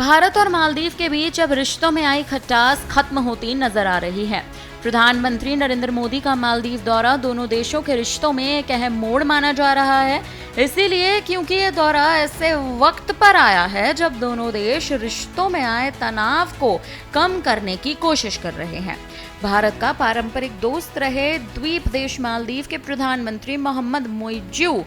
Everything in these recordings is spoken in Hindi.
भारत और मालदीव के बीच अब रिश्तों में आई खटास खत्म होती नजर आ रही है। प्रधानमंत्री नरेंद्र मोदी का मालदीव दौरा दोनों देशों के रिश्तों में एक अहम मोड़ माना जा रहा है। इसीलिए क्योंकि ये दौरा ऐसे वक्त पर आया है जब दोनों देश रिश्तों में आए तनाव को कम करने की कोशिश कर रहे हैं। भारत का पारंपरिक दोस्त रहे द्वीप देश मालदीव के प्रधानमंत्री मोहम्मद मोइज्जू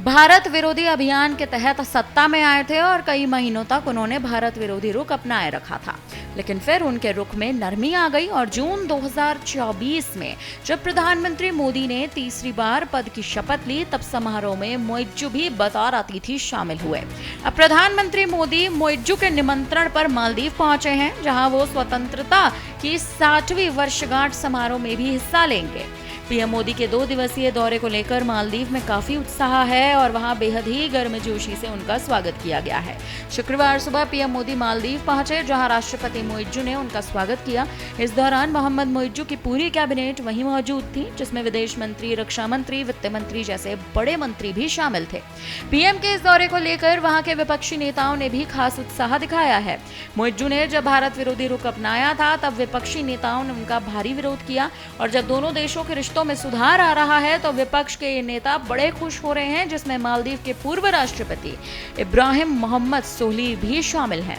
भारत विरोधी अभियान के तहत सत्ता में आए थे और कई महीनों तक उन्होंने भारत विरोधी रुख अपनाए रखा था। लेकिन फिर उनके रुख में नरमी आ गई और जून 2024 में जब प्रधानमंत्री मोदी ने तीसरी बार पद की शपथ ली, तब समारोह में मोइज्जू भी बतौर अतिथि शामिल हुए। अब प्रधानमंत्री मोदी मोइज्जू के निमंत्रण पर मालदीव पहुंचे हैं, जहां वो स्वतंत्रता की 60वीं वर्षगांठ समारोह में भी हिस्सा लेंगे। पीएम मोदी के 2 दिवसीय दौरे को लेकर मालदीव में काफी उत्साह है और वहां बेहद ही गर्मजोशी से उनका स्वागत किया गया है। शुक्रवार सुबह पीएम मोदी मालदीव पहुंचे, जहां राष्ट्रपति मोइज्जू ने उनका स्वागत किया। इस दौरान मोहम्मद मोइज्जू की पूरी कैबिनेट वहीं मौजूद थी, जिसमें विदेश मंत्री, रक्षा मंत्री, वित्त मंत्री जैसे बड़े मंत्री भी शामिल थे। पीएम के इस दौरे को लेकर वहां के विपक्षी नेताओं ने भी खास उत्साह दिखाया है। मोइज्जू ने जब भारत विरोधी रुख अपनाया था, तब विपक्षी नेताओं ने उनका भारी विरोध किया और जब दोनों देशों के रिश्तों में सुधार आ रहा है तो विपक्ष के ये नेता बड़े खुश हो रहे हैं, जिसमें मालदीव के पूर्व राष्ट्रपति इब्राहिम मोहम्मद सोलिह भी शामिल हैं।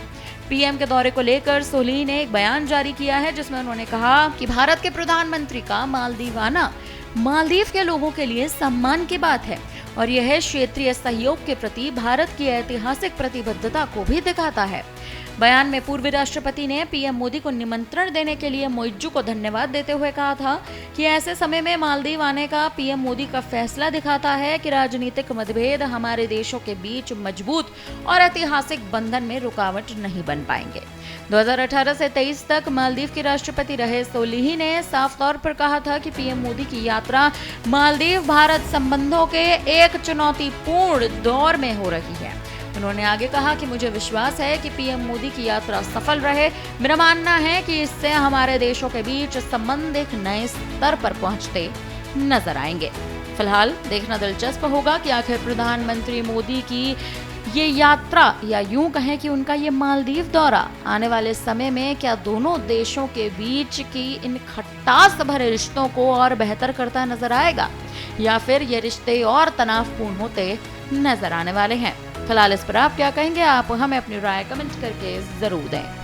पीएम के दौरे को लेकर सोलिह ने एक बयान जारी किया है, जिसमें उन्होंने कहा कि भारत के प्रधानमंत्री का मालदीव आना मालदीव के लोगों के लिए सम्मान की बात है और यह क्षेत्रीय सहयोग के प्रति भारत की ऐतिहासिक प्रतिबद्धता को भी दिखाता है। बयान में पूर्व राष्ट्रपति ने पीएम मोदी को निमंत्रण देने के लिए मोइज्जू को धन्यवाद देते हुए कहा था कि ऐसे समय में मालदीव आने का पीएम मोदी का फैसला दिखाता है कि राजनीतिक मतभेद हमारे देशों के बीच मजबूत और ऐतिहासिक बंधन में रुकावट नहीं बन पाएंगे। 2018 से 23 तक मालदीव के राष्ट्रपति रहे सोलिह ने साफ तौर पर कहा था कि पीएम मोदी की यात्रा मालदीव भारत संबंधों के एक चुनौतीपूर्ण दौर में हो रही है। उन्होंने आगे कहा कि मुझे विश्वास है कि पीएम मोदी की यात्रा सफल रहे। मेरा मानना है कि इससे हमारे देशों के बीच संबंध एक नए स्तर पर पहुंचते नजर आएंगे। फिलहाल देखना दिलचस्प होगा कि आखिर प्रधानमंत्री मोदी की ये यात्रा या यूं कहें कि उनका ये मालदीव दौरा आने वाले समय में क्या दोनों देशों के बीच की इन खट्टास भरे रिश्तों को और बेहतर करता नजर आएगा या फिर ये रिश्ते और तनावपूर्ण होते नजर आने वाले हैं। फिलहाल इस पर आप क्या कहेंगे? आप हमें अपनी राय कमेंट करके जरूर दें।